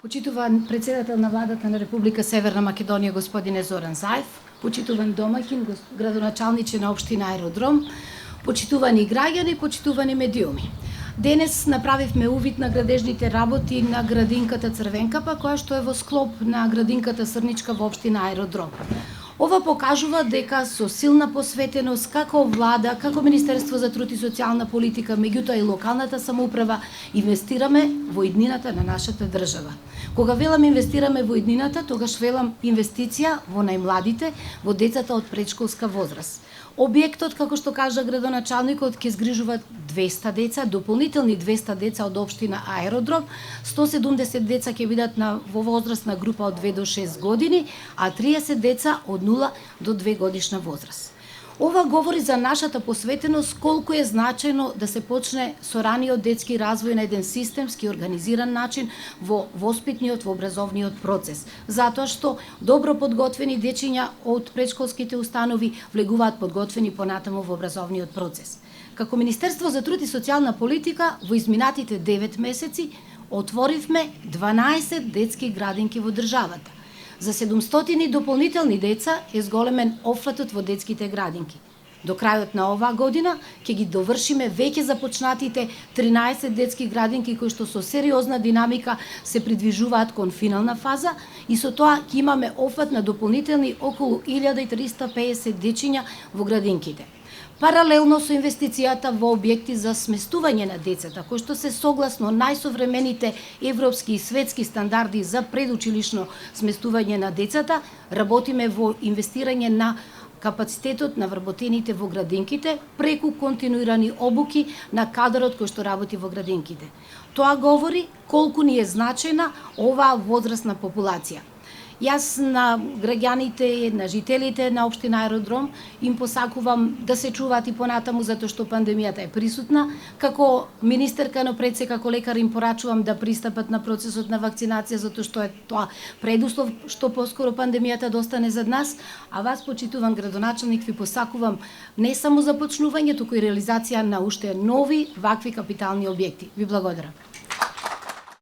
Почитуван председател на владата на Република Северна Македонија господине Зоран Заев, почитуван домаќин градоначалниче на општина Аеродром, почитувани граѓани, почитувани медиуми. Денес направивме увид на градежните работи на градинката Црвенкапа, која што е во склоп на градинката Срничка во општина Аеродром. Ова покажува дека со силна посветеност како влада, како Министерство за труд и социјална политика, меѓутоа и локалната самоуправа, инвестираме во иднината на нашата држава. Кога велам инвестираме во иднината, тогаш велам инвестиција во најмладите, во децата од предшколска возраст. Објектот, како што кажа градоначалникот, ќе згрижува 200 деца, дополнителни 200 деца од општина Аеродром, 170 деца ќе бидат во возрастна група од 2 до 6 години, а 30 деца од 0 до 2 годишна возраст. Ова говори за нашата посветеност колку е значајно да се почне со раниот детски развој на еден системски организиран начин во воспитниот, во образовниот процес, затоа што добро подготвени дечиња од претшколските установи влегуваат подготвени понатаму во образовниот процес. Како Министерство за труд и социјална политика во изминатите 9 месеци отворивме 12 детски градинки во државата. За 700 дополнителни деца е зголемен опфатот во детските градинки. До крајот на оваа година ќе ги довршиме веќе започнатите 13 детски градинки кои што со сериозна динамика се придвижуваат кон финална фаза и со тоа ќе имаме опфат на дополнителни околу 1350 дечиња во градинките. Паралелно со инвестицијата во објекти за сместување на децата, кои што се согласно најсовремените европски и светски стандарди за предучилишно сместување на децата, работиме во инвестирање на капацитетот на вработените во градинките преку континуирани обуки на кадрот кој што работи во градинките. Тоа говори колку ни е значајна оваа возрастна популација. Јас на граѓаните, на жителите на општина Аеродром им посакувам да се чуваат и понатаму затоа што пандемијата е присутна. Како министерка, но пред се како лекар им порачувам да пристапат на процесот на вакцинација затоа што е тоа предуслов што поскоро пандемијата достане зад нас, а вас почитуван градоначалник ви посакувам не само започнување, туку и реализација на уште нови вакви капитални објекти. Ви благодарам.